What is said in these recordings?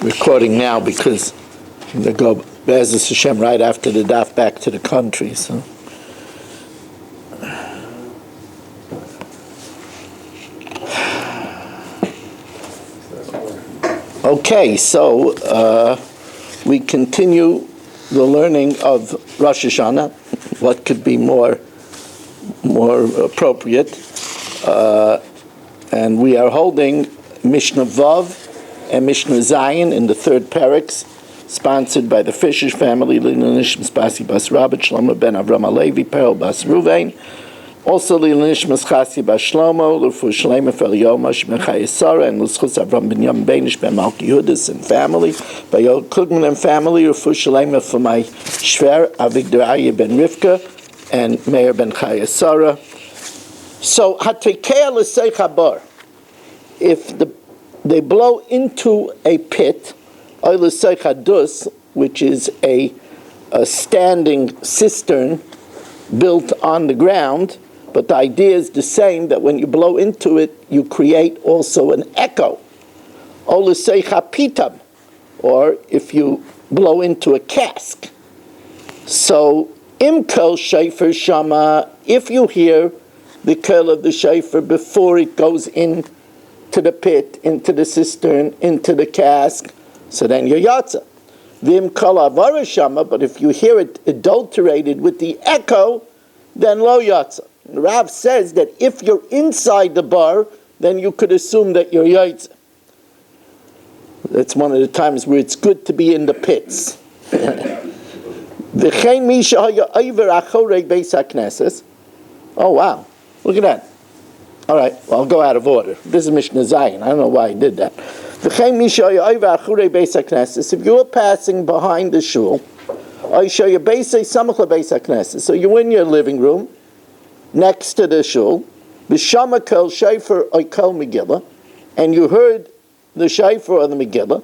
recording now because they go Be'ezus Hashem right after the daf back to the country. So. Okay, so we continue the learning of Rosh Hashana. What could be more appropriate? And we are holding Mishna Vav and Mishna Zayin in the third parak, sponsored by the Fisher family, Lilanish Spasi Bas Rabbi Shlomo ben Avram Alevi, Perel Bas Ruvain. Also, Lilanish Chasi Bas Shlomo, Lufu Shlema Fel Yomash Ben Chayesara, and Luschus Avram ben Yom Benish ben Malki Yudis and family, by Yol Kugman and family, Lufu Shlema for my Shver Avigdor ben Rivka and Meir ben Chayesara. So, Hatekea L'Sei Chabar, if they blow into a pit, Oy L'Sei Chadus, which is a standing cistern built on the ground, but the idea is the same, that when you blow into it, you create also an echo. Oy L'Sei Chapitam, or if you blow into a cask. So, Imkel Shefer Shama, if you hear the call of the shofar before it goes in to the pit, into the cistern, into the cask, so then you're yatsa. Vim kol avara shama, but if you hear it adulterated with the echo, then lo yatsa. Rav says that if you're inside the bar, then you could assume that you're yatsa. That's one of the times where it's good to be in the pits. V'chein misha haya over achorei beis hakneses. Oh wow. Look at that. All right, well, I'll go out of order. This is Mishna Zayin. I don't know why I did that. If you were passing behind the shul, so you're in your living room, next to the shul, and you heard the shofar of the Megillah,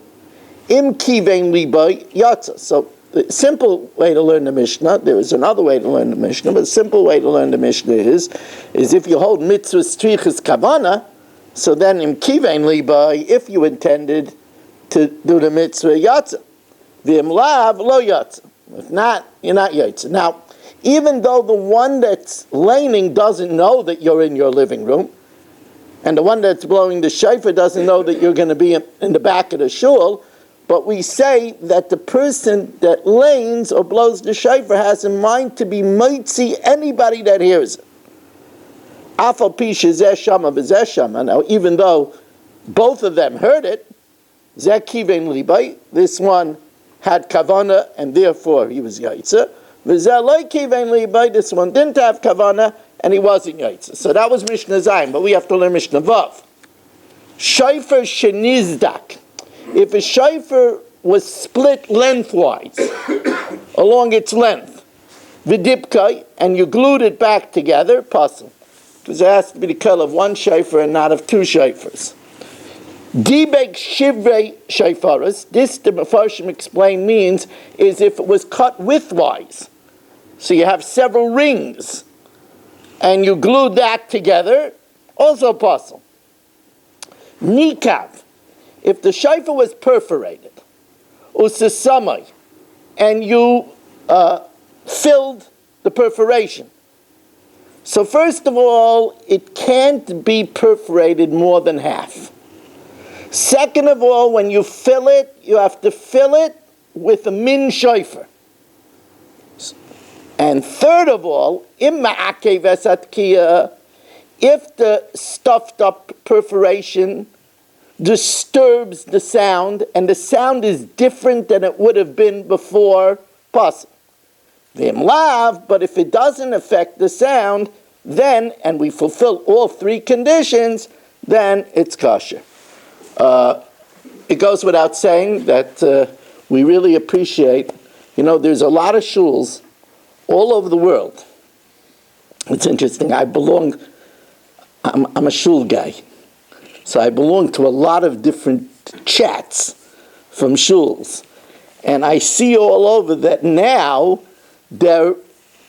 so the simple way to learn the Mishnah, there is another way to learn the Mishnah, but the simple way to learn the Mishnah is if you hold mitzvah strichas kavana, so then im kivein libai, if you intended to do the mitzvah yatsa, v'im lav lo yatsa. If not, you're not yatsa. Now, even though the one that's laning doesn't know that you're in your living room, and the one that's blowing the shofar doesn't know that you're going to be in the back of the shul, but we say that the person that lanes or blows the shofar has in mind to be mitzi anybody that hears it. Afal pi shezeh shama v'zeh shama. Now, even though both of them heard it, zeh kivein libay, this one had kavana and therefore he was yaitza. V'zeh lo kivein libay, this one didn't have kavana and he wasn't yaitza. So that was Mishna Zayin, but we have to learn Mishna Vav. Shofar shenizdak. If a shofar was split lengthwise, along its length, v'dipkai, and you glued it back together, possible, because it has to be the call of one shofar and not of two shofars. Dibek shivrei shofaras, this the Mefarshim explain means, is if it was cut widthwise. So you have several rings, and you glued that together, also possible. Nikav, if the shofar was perforated, usasamai, and you filled the perforation. So first of all, it can't be perforated more than half. Second of all, when you fill it, you have to fill it with a min shofar. And third of all, if the stuffed up perforation disturbs the sound, and the sound is different than it would have been before, possible. V'im lav, but if it doesn't affect the sound, then, and we fulfill all three conditions, then it's kosher. It goes without saying that we really appreciate, there's a lot of shuls all over the world. It's interesting, I'm a shul guy. So I belong to a lot of different chats from shuls. And I see all over that now they're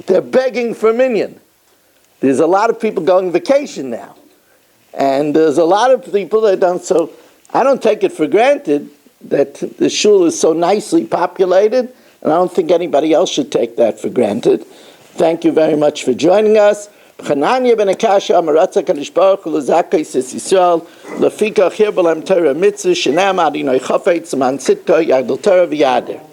begging for minyan. There's a lot of people going vacation now. And there's a lot of people that don't, so I don't take it for granted that the shul is so nicely populated, and I don't think anybody else should take that for granted. Thank you very much for joining us. Chananya ben Akasha Amaratzak Kadosh Baruch Hu L'Zakei Sis Yisrael Lefika Chir B'Lem Torah Mitzvah Shenam Adinoi Chafetz Man Sitka Yagdol Torah V'Yader.